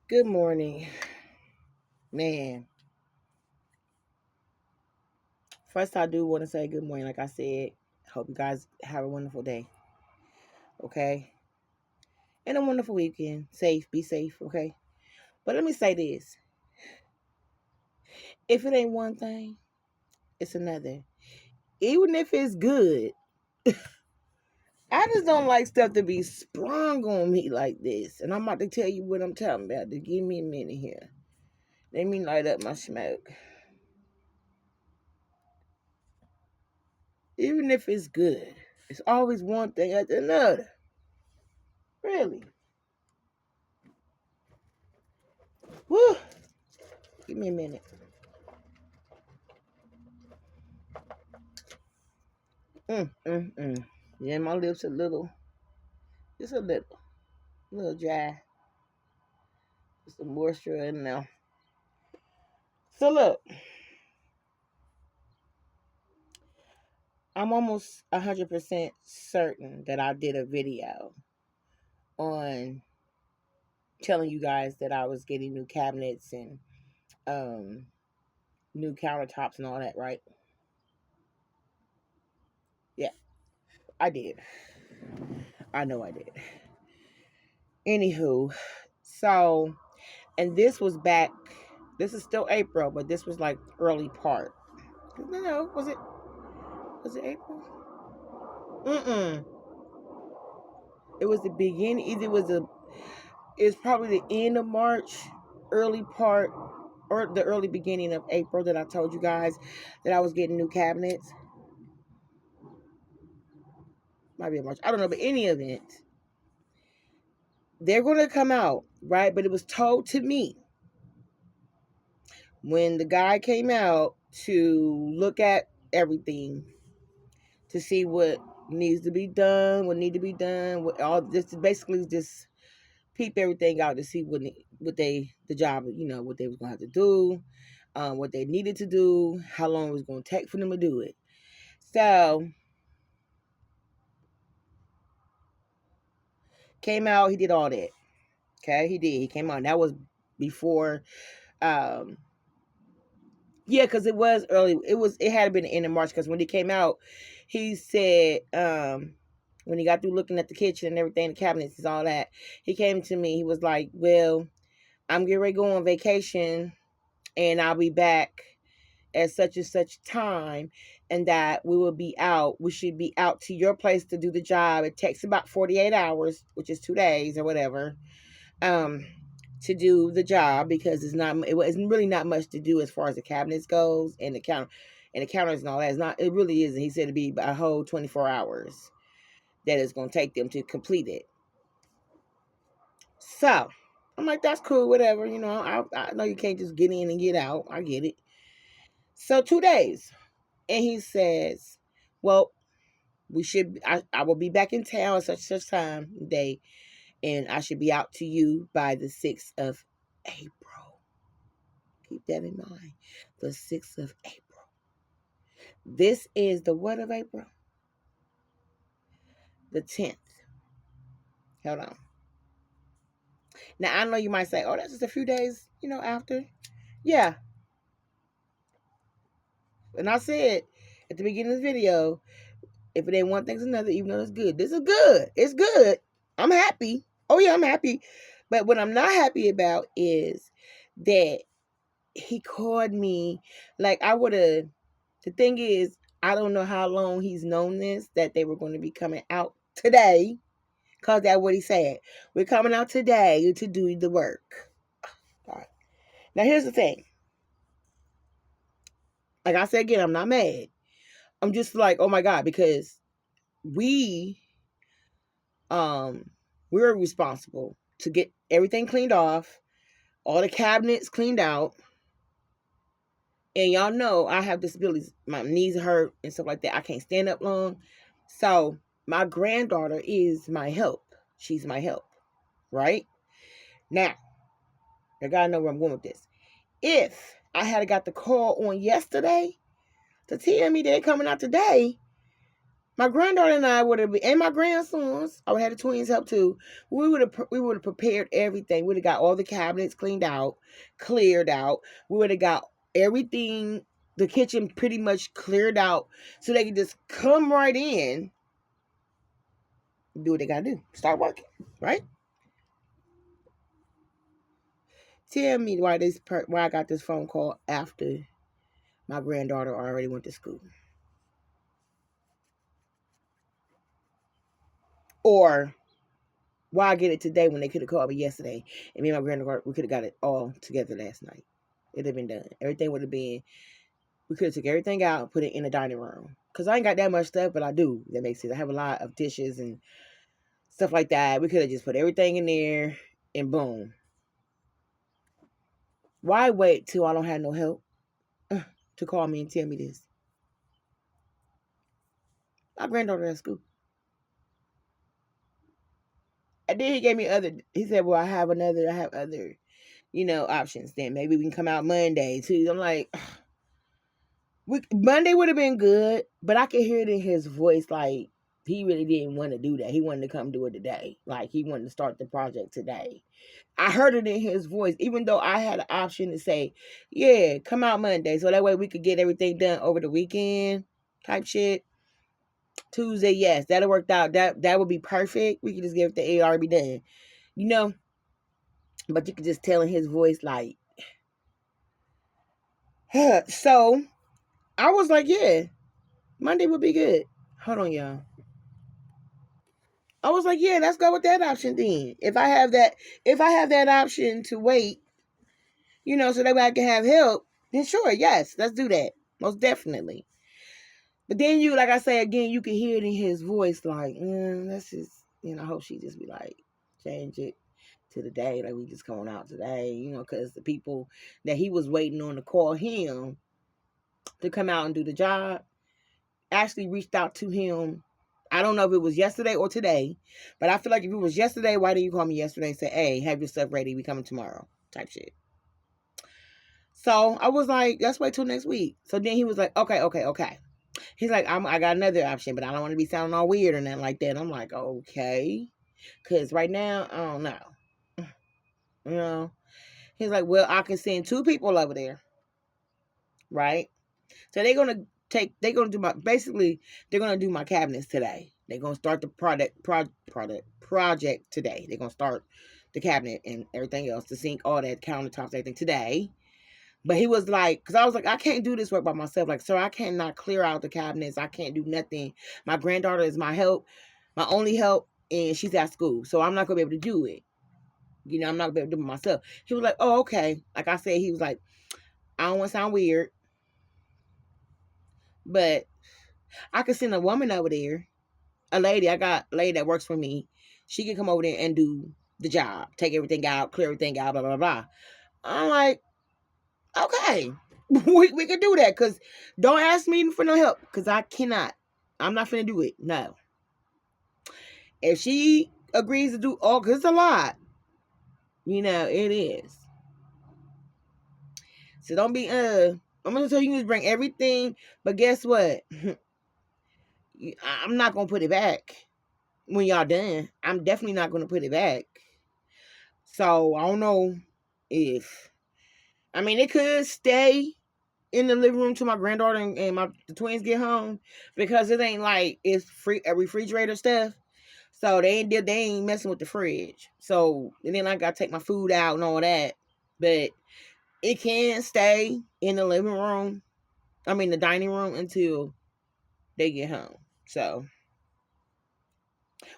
Good morning, man. First, I do want to say good morning. Like I said, hope you guys have a wonderful day, okay? And a wonderful weekend. Be safe, okay? But let me say this: if it ain't one thing, it's another. Even if it's good, I just don't like stuff to be sprung on me like this. And I'm about to tell you what I'm talking about. Just give me a minute here. Let me light up my smoke. Even if it's good, it's always one thing after another. Really. Woo! Give me a minute. Mm. Yeah, my lips just a little dry. Just some moisture in there. So look, I'm almost 100% certain that I did a video on telling you guys that I was getting new cabinets and um, new countertops and all that, right? Yeah, I did. I know I did. Anywho, so and this was back. This is still April, but this was like early part. No, was it? Was it April? Mm-mm. It was the beginning. Either it was it's probably the end of March, early part, or the early beginning of April that I told you guys that I was getting new cabinets. Might be in March. I don't know, but any event, they're going to come out, right? But it was told to me when the guy came out to look at everything to see what needs to be done, what need to be done, what all this basically just peep everything out to see what they the job, what they was gonna have to do, what they needed to do, how long it was gonna take for them to do it. So came out, he did all that. Okay, he did. He came out. That was before. Um, yeah, because it was early. It had been the end of March because when he came out, he said when he got through looking at the kitchen and everything, the cabinets and all that, he came to me. He was like, "Well, I'm getting ready to go on vacation, and I'll be back at such and such time, and that we should be out to your place to do the job. It takes about 48 hours, which is 2 days or whatever, um, to do the job because it was really not much to do as far as the cabinets goes and the counters and all that. It really isn't. He said it'd be a whole 24 hours that it's going to take them to complete it. So I'm like, that's cool, whatever. I know you can't just get in and get out. I get it. So 2 days. And he says, well, I will be back in town at such time day, and I should be out to you by the 6th of April. Keep that in mind. The 6th of April. This is the what of April? The 10th. Hold on. Now, I know you might say, oh, that's just a few days, after. Yeah. And I said at the beginning of the video, if it ain't one thing's another, even though it's good. This is good. It's good. I'm happy. Oh, yeah, I'm happy. But what I'm not happy about is that he called me like I would have. The thing is, I don't know how long he's known this, that they were going to be coming out today, because that's what he said. We're coming out today to do the work. All right. Now, here's the thing. Like I said again, I'm not mad. I'm just like, oh my God, because we we're responsible to get everything cleaned off, all the cabinets cleaned out. And y'all know I have disabilities. My knees hurt and stuff like that. I can't stand up long. So my granddaughter is my help. She's my help. Right? Now, I gotta know where I'm going with this. If I had got the call on yesterday to tell me they're coming out today, My granddaughter and I would have been, and my grandsons, I would have the twins help too. We would have prepared everything. We'd have got all the cabinets cleaned out, cleared out. We would have got everything, the kitchen pretty much cleared out, so they could just come right in, do what they gotta do, start working, right? Tell me why I got this phone call after my granddaughter already went to school, or why I get it today when they could have called me yesterday, and me and my granddaughter, we could have got it all together last night. It'd have been done. Everything would have been. We could have took everything out and put it in the dining room. Cause I ain't got that much stuff, but I do. That makes sense. I have a lot of dishes and stuff like that. We could have just put everything in there and boom. Why wait till I don't have no help to call me and tell me this? My granddaughter at school. And then he gave me he said, well, I have other, options. Then maybe we can come out Monday too. I'm like, Monday would have been good, but I could hear it in his voice like he really didn't want to do that. He wanted to come do it today. Like he wanted to start the project today. I heard it in his voice, even though I had an option to say, yeah, come out Monday. So that way we could get everything done over the weekend type shit. Tuesday, yes, that'll work out. That would be perfect. We could just get the AR be done. You know? But you could just tell in his voice like so I was like, yeah, Monday would be good. Hold on, y'all. I was like, yeah, let's go with that option then. If I have that option to wait, so that way I can have help, then sure, yes, let's do that. Most definitely. But then like I say again, you can hear it in his voice, like, let's just, I hope she just be like, change it to the day, like we just going out today, because the people that he was waiting on to call him to come out and do the job actually reached out to him. I don't know if it was yesterday or today, but I feel like if it was yesterday, why didn't you call me yesterday and say, hey, have your stuff ready, we coming tomorrow, type shit. So I was like, let's wait till next week. So then he was like, okay. He's like, I got another option, but I don't want to be sounding all weird or nothing like that. I'm like, okay. Because right now, I don't know. He's like, well, I can send 2 people over there. Right? So they're going to do my cabinets today. They're going to start the project today. They're going to start the cabinet and everything else, the sink, all that, countertops, everything today. But he was like, because I was like, I can't do this work by myself. Like, sir, I cannot clear out the cabinets. I can't do nothing. My granddaughter is my help, my only help, and she's at school. So I'm not going to be able to do it. I'm not going to be able to do it myself. He was like, oh, okay. Like I said, he was like, I don't want to sound weird, but I could send a woman over there, a lady. I got a lady that works for me. She can come over there and do the job, take everything out, clear everything out, blah, blah, blah. I'm like, okay, we can do that, because don't ask me for no help, because I cannot. I'm not finna do it. No. If she agrees to do all, because it's a lot. It is. So don't be, I'm going to tell you to bring everything, but guess what? I'm not going to put it back when y'all done. I'm definitely not going to put it back. So I don't know if, it could stay in the living room till my granddaughter and the twins get home, because it ain't like it's free a refrigerator stuff. So they ain't messing with the fridge. So and then I gotta take my food out and all that. But it can stay in the living room. The dining room until they get home. So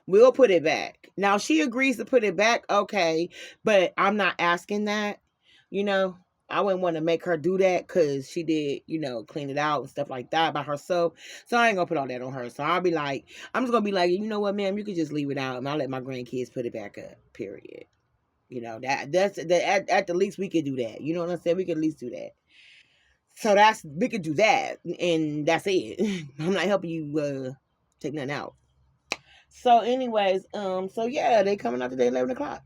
we'll put it back. Now she agrees to put it back, okay, but I'm not asking that, I wouldn't want to make her do that, because she did, clean it out and stuff like that by herself. So I ain't gonna put all that on her. So I'm just gonna be like, you know what, ma'am, you could just leave it out, and I'll let my grandkids put it back up. Period. That's at the least we could do that. You know what I'm saying? We could at least do that. So we could do that, and that's it. I'm not helping you take nothing out. So anyways, so yeah, they coming out today 11 o'clock.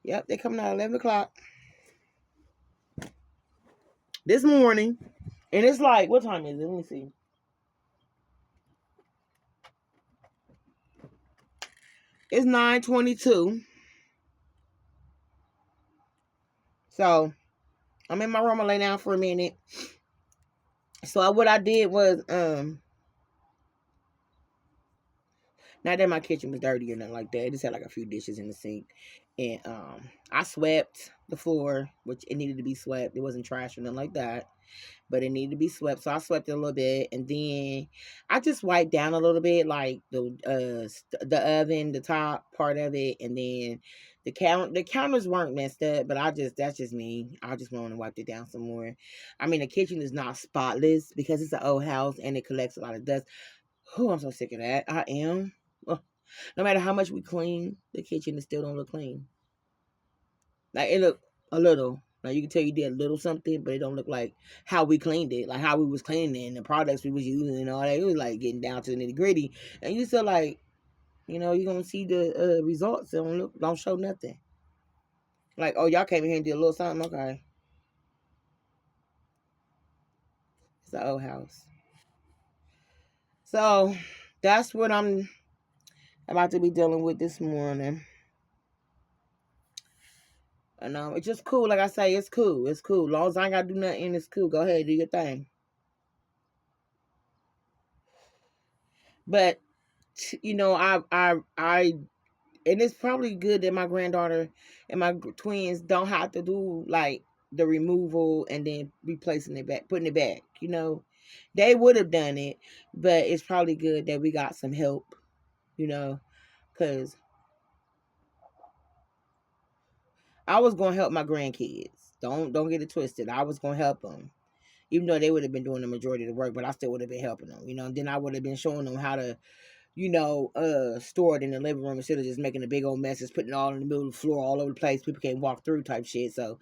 Yep, they coming out 11 o'clock this morning. And it's like, what time is it? Let me see. It's 9:22. So I'm in my room. I lay down for a minute. So what I did was, not that my kitchen was dirty or nothing like that. It just had like a few dishes in the sink. And I swept the floor, which it needed to be swept. It wasn't trash or nothing like that, but it needed to be swept. So I swept it a little bit, and then I just wiped down a little bit, like the oven, the top part of it, and then the counters weren't messed up, but that's just me. I just went on and wiped it down some more. I mean, the kitchen is not spotless because it's an old house and it collects a lot of dust. Oh, I'm so sick of that. I am. Ugh. No matter how much we clean, the kitchen it still don't look clean. Like it look a little. Like you can tell you did a little something, but it don't look like how we cleaned it, like how we was cleaning it and the products we was using and all that. It was like getting down to the nitty gritty, and you still like, you gonna see the results. They don't show nothing. Like, oh, y'all came in here and did a little something. Okay, it's the old house. So that's what I'm about to be dealing with this morning. And it's just cool. Like I say, it's cool. It's cool. As long as I ain't gotta do nothing, it's cool. Go ahead, do your thing. But I and it's probably good that my granddaughter and my twins don't have to do like the removal and then replacing it back, putting it back. They would have done it, but it's probably good that we got some help. Because I was gonna help my grandkids. Don't get it twisted. I was gonna help them, even though they would have been doing the majority of the work, but I still would have been helping them. And then I would have been showing them how to store it in the living room instead of just making a big old mess, just putting it all in the middle of the floor all over the place. People can't walk through type shit. So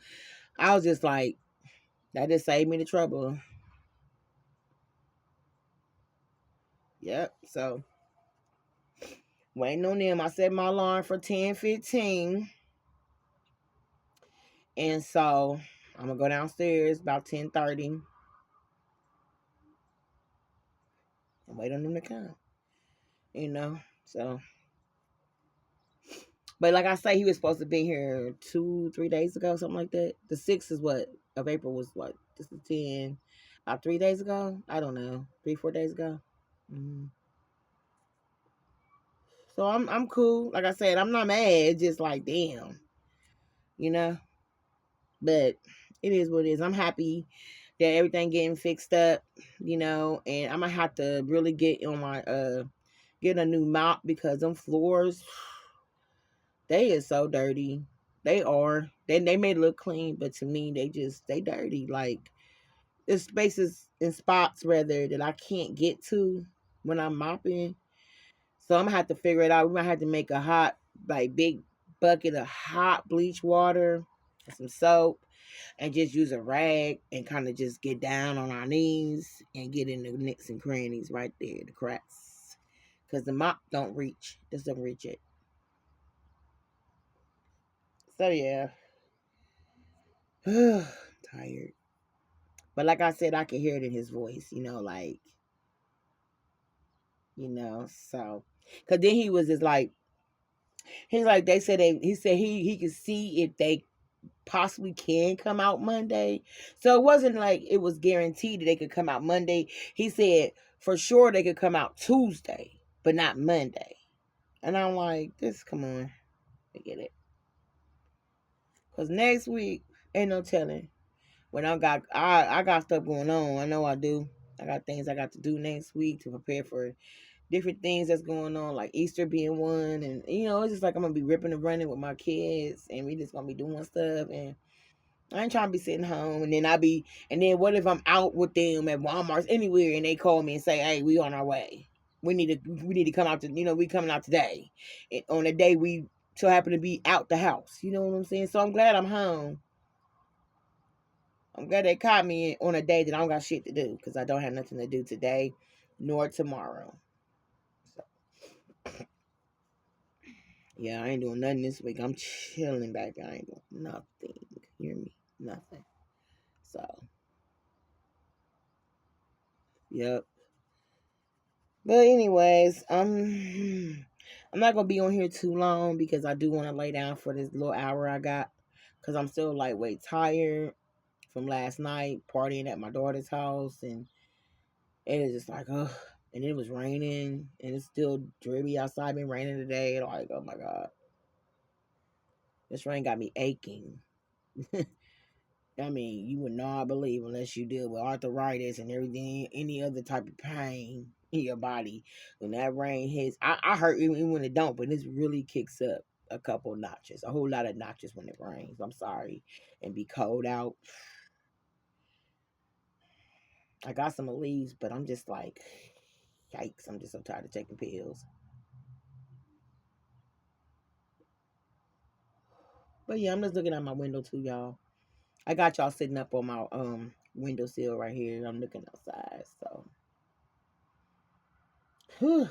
I was just like, that just saved me the trouble. Yep. So waiting on them. I set my alarm for 10:15. And so I'm gonna go downstairs about 10:30 and wait on them to come. So but like I say, he was supposed to be here 2-3 days ago, something like that. The 6th is what of April was what? This is 10. About 3 days ago? I don't know. 3-4 days ago. Mm-hmm. So I'm cool. Like I said, I'm not mad. It's just like damn, you know. But it is what it is. I'm happy that everything getting fixed up, and I'm gonna have to really get on my get a new mop because them floors they is so dirty. They are. They may look clean, but to me they dirty. Like there's spaces and spots rather that I can't get to when I'm mopping. So I'm gonna have to figure it out. We might have to make a hot, like big bucket of hot bleach water, some soap, and just use a rag and kind of just get down on our knees and get in the nicks and crannies right there, the cracks. Cause the mop don't reach. This doesn't reach it. So yeah. Tired. But like I said, I can hear it in his voice, so cause then he was just like he's like they said he said he could see if they possibly can come out Monday. So it wasn't like it was guaranteed that they could come out Monday. He said for sure they could come out Tuesday, but not Monday. And I'm like, this come on, I get it. Cause next week ain't no telling. When I got stuff going on. I know I do. I got things I got to do next week to prepare for different things that's going on, like Easter being one, and it's just like I'm gonna be ripping and running with my kids, and we just gonna be doing stuff, and I ain't trying to be sitting home, and then what if I'm out with them at Walmart anywhere, and they call me and say, "Hey, we on our way. We need to come out to we coming out today, and on the day we so happen to be out the house. You know what I'm saying? So I'm glad I'm home. I'm glad they caught me on a day that I don't got shit to do because I don't have nothing to do today nor tomorrow. So, yeah, I ain't doing nothing this week. I'm chilling back. I ain't doing nothing. You hear me? Nothing. So, yep. But anyways, I'm not gonna be on here too long because I do want to lay down for this little hour I got, because I'm still lightweight tired from last night partying at my daughter's house, and it is just like, ugh. And it was raining, and it's still dreary outside. Been raining today. Like, oh my god, this rain got me aching. I mean, you would not believe unless you deal with arthritis and everything, any other type of pain in your body. When that rain hits, I hurt even when it don't, but this really kicks up a couple notches, a whole lot of notches when it rains. I'm sorry, and be cold out. I got some leaves, but I'm just like, yikes! I'm just so tired of taking pills. But yeah, I'm just looking out my window too, y'all. I got y'all sitting up on my windowsill right here. I'm looking outside, so. Whew.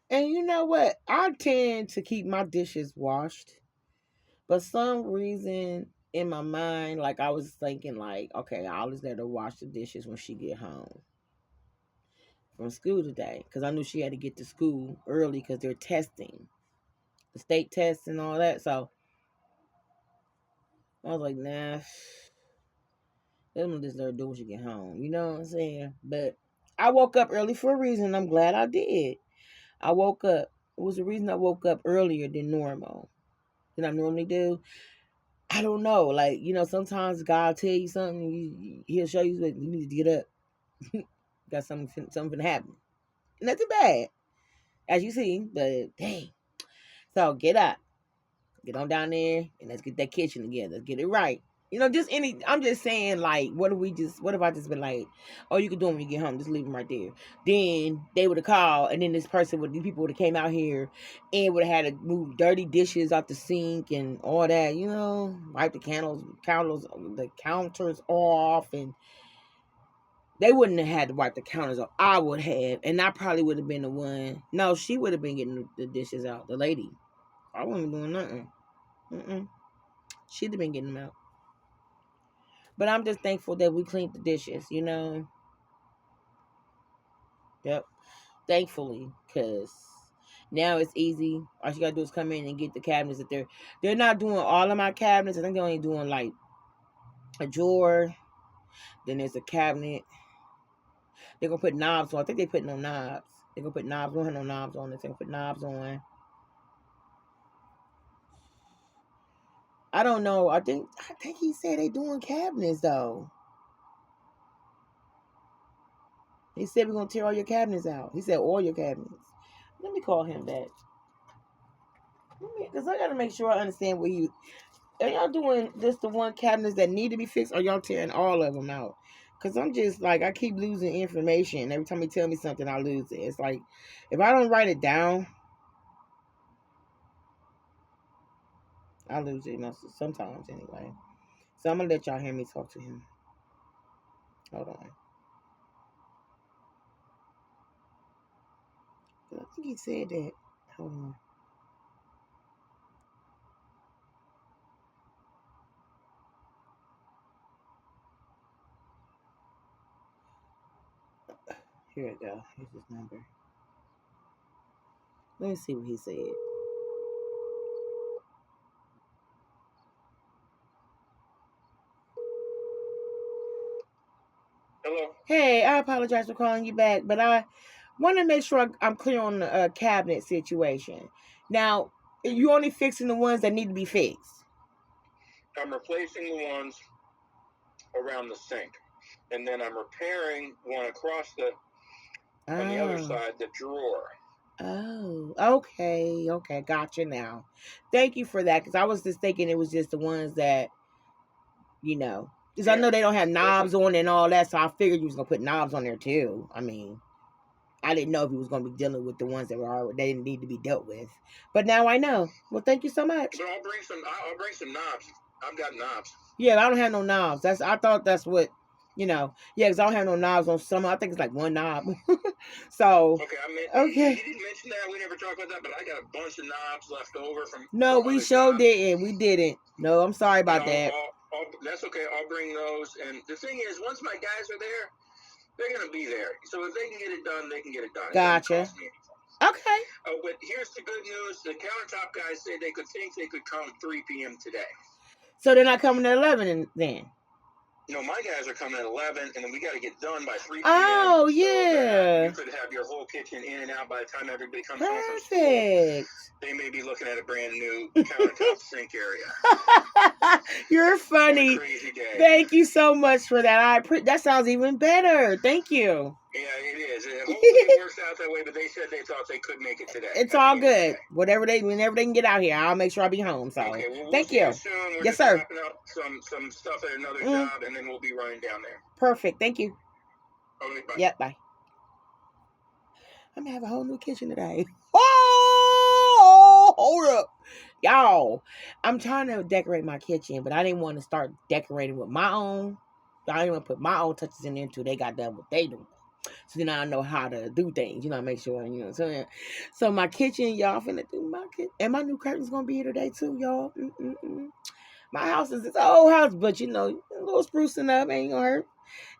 And you know what? I tend to keep my dishes washed. But some reason in my mind, like I was thinking like, okay, I'll just let her wash the dishes when she get home from school today. Because I knew she had to get to school early because they're testing. The state tests and all that. So I was like, nah. Let me just let her do when she get home. You know what I'm saying? But I woke up early for a reason. I'm glad I did. I woke up. It was the reason I woke up earlier than normal. Than I normally do. I don't know. Like, you know, sometimes God tell you something, he'll show you that you need to get up. Got something to happen. Nothing bad, as you see, but dang. So get up. Get on down there and let's get that kitchen together. Let's get it right. You know, I'm just saying, like, what if I just been like, oh, you can do them when you get home, just leave them right there. Then they would have called, and then these people would have came out here and would have had to move dirty dishes out the sink and all that, you know, wipe the the counters off, and they wouldn't have had to wipe the counters off. I would have, and I probably would have been the one. No, she would have been getting the dishes out, the lady. I wasn't doing nothing. She'd have been getting them out. But I'm just thankful that we cleaned the dishes, you know. Yep. Thankfully, because now it's easy. All you gotta do is come in and get the cabinets that they're not doing all of my cabinets. I think they're only doing like a drawer. Then there's a cabinet. They're gonna put knobs on. I think they're putting on knobs. They're gonna put knobs. We don't have no knobs on it. They're gonna put knobs on. I don't know. I think he said they doing cabinets though. He said we're gonna tear all your cabinets out. He said all your cabinets. Let me call him back. Because I gotta make sure I understand what he. Are y'all doing just the one cabinets that need to be fixed, or y'all tearing all of them out? Because I'm just like, I keep losing information. Every time he tell me something, I lose it. It's like, if I don't write it down, I lose it sometimes anyway. So I'm gonna let y'all hear me talk to him. Hold on. I think he said that. Hold on. Here we go. Here's his number. Let me see what he said. Hello. Hey, I apologize for calling you back, but I want to make sure I'm clear on the cabinet situation. Now, you only fixing the ones that need to be fixed. I'm replacing the ones around the sink, and then I'm repairing one across on the other side, the drawer. Oh, okay, gotcha now. Thank you for that, because I was just thinking it was just the ones that, you know, because I know they don't have knobs on and all that, so I figured you was gonna put knobs on there too. I mean, I didn't know if he was gonna be dealing with the ones that they didn't need to be dealt with, but now I know. Well, thank you so much. But I'll bring some knobs. I've got knobs. Yeah, I don't have no knobs. I thought that's what, you know. Yeah, because I don't have no knobs on some. I think it's like one knob. So okay. You didn't mention that. We never talked about that, but I got a bunch of knobs left over from. No, we sure didn't. We didn't. No, I'm sorry about that. That's okay. I'll bring those. And the thing is, once my guys are there, they're going to be there. So if they can get it done, they can get it done. Gotcha. It doesn't cost me anything. Okay. But here's the good news. The countertop guys said they could come 3 p.m. today. So they're not coming at 11 then? No, my guys are coming at 11, and then we got to get done by 3 p.m. Oh, so yeah. you could have your whole kitchen in and out by the time everybody comes home from school. Perfect. They may be looking at a brand new countertop sink area. You're funny. What a crazy day. Thank you so much for that. That sounds even better. Thank you. Yeah, it is. Hopefully it works out that way, but they said they thought they could make it today. It's all good. Whenever they can get out here, I'll make sure I'll be home. So okay, well, thank you. You soon. We're yes, just sir. wrapping up some stuff at another job, and then we'll be running down there. Perfect. Thank you. Okay, bye. Yep, bye. I'm gonna have a whole new kitchen today. Oh, hold up. Y'all, I'm trying to decorate my kitchen, but I didn't want to start decorating with my own. I didn't want to put my own touches in there until they got done what they do. So then I know how to do things, make sure, So my kitchen, y'all finna do my kitchen. And my new curtain's gonna be here today too, y'all. My house is this old house, but a little sprucing up ain't gonna hurt.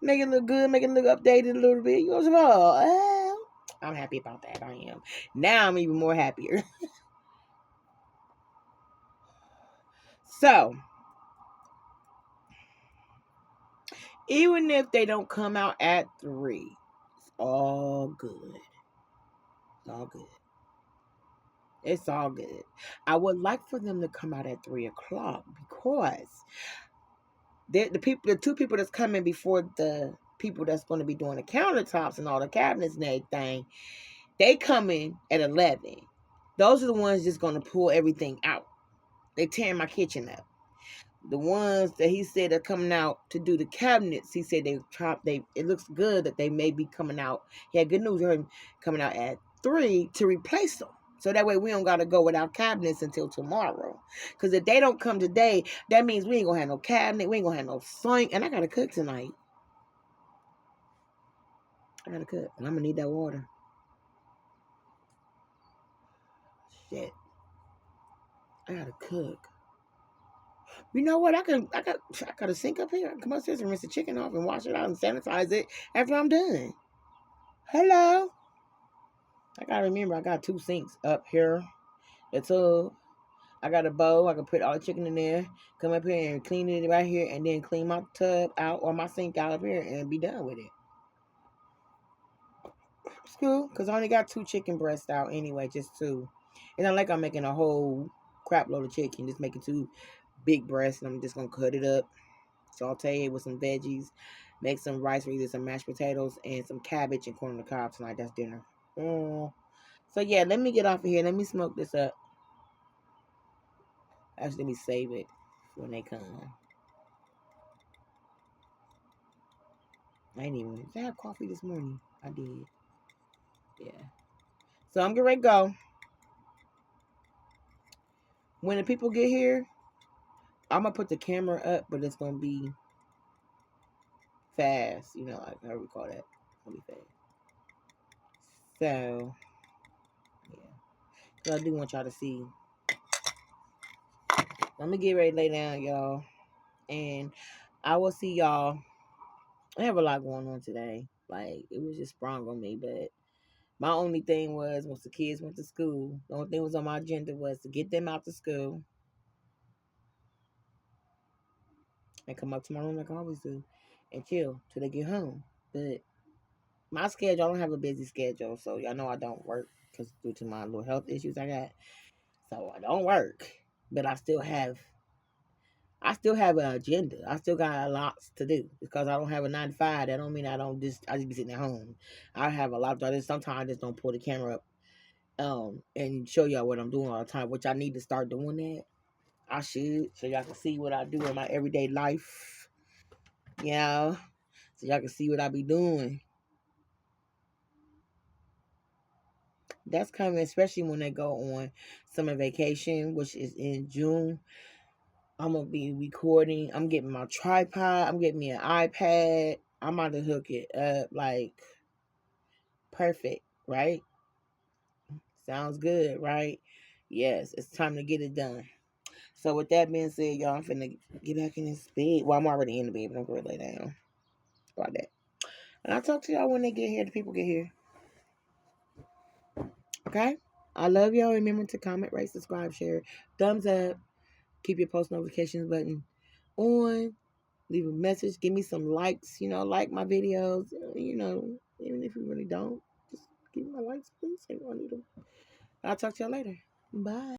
Make it look good, make it look updated a little bit. I'm happy about that. I am. Now I'm even more happier. So, even if they don't come out at 3, it's all good. It's all good. It's all good. I would like for them to come out at 3 o'clock because the 2 people that's coming before the people that's going to be doing the countertops and all the cabinets and everything, they coming at 11. Those are the ones just going to pull everything out. They tearing my kitchen up. The ones that he said are coming out to do the cabinets, he said it looks good that they may be coming out. He had good news, heard him coming out at 3 to replace them. So that way we don't got to go without cabinets until tomorrow. Because if they don't come today, that means we ain't going to have no cabinet, we ain't going to have no sink. And I got to cook tonight. I got to cook. And I'm going to need that water. Shit. I got to cook. You know what? I got a sink up here. I can come upstairs and rinse the chicken off and wash it out and sanitize it after I'm done. Hello. I gotta remember I got 2 sinks up here. The tub. I got a bowl. I can put all the chicken in there. Come up here and clean it right here, and then clean my tub out or my sink out up here and be done with it. It's cool because I only got 2 chicken breasts out anyway, just 2. It's not like I'm making a whole crap load of chicken. Just making 2 big breasts, and I'm just gonna cut it up, saute it with some veggies, make some rice with either some mashed potatoes and some cabbage and corn on the cob tonight. That's dinner. So yeah, let me get off of here. Let me smoke this up. Actually, let me save it when they come. Did I have coffee this morning? I did. Yeah. So I'm getting ready to go. When the people get here, I'm going to put the camera up, but it's going to be fast. Like how we call that. It's going to be fast. So, yeah. So I do want y'all to see. I'm going to get ready to lay down, y'all. And I will see y'all. I have a lot going on today. Like, it was just sprung on me. But my only thing was, once the kids went to school, the only thing was on my agenda was to get them out to school. And come up to my room like I always do. And chill till they get home. But my schedule, I don't have a busy schedule. So y'all know I don't work. Because due to my little health issues I got. So I don't work. But I still have an agenda. I still got a lot to do because I don't have a 9 to 5. That don't mean I just be sitting at home. I have a lot to do. Sometimes I just don't pull the camera up and show y'all what I'm doing all the time, which I need to start doing that. I should, so y'all can see what I do in my everyday life. So y'all can see what I be doing. That's coming, especially when they go on summer vacation, which is in June. I'm going to be recording. I'm getting my tripod. I'm getting me an iPad. I'm about to hook it up like perfect, right? Sounds good, right? Yes, it's time to get it done. So with that being said, y'all, I'm finna get back in this bed. Well, I'm already in the bed, but I'm going to lay down. About that. And I'll talk to y'all when they get here, the people get here. Okay? I love y'all. Remember to comment, rate, subscribe, share, thumbs up. Keep your post notifications button on. Leave a message. Give me some likes. Like my videos. Even if you really don't, just give me my likes, please. I need them. I'll talk to y'all later. Bye.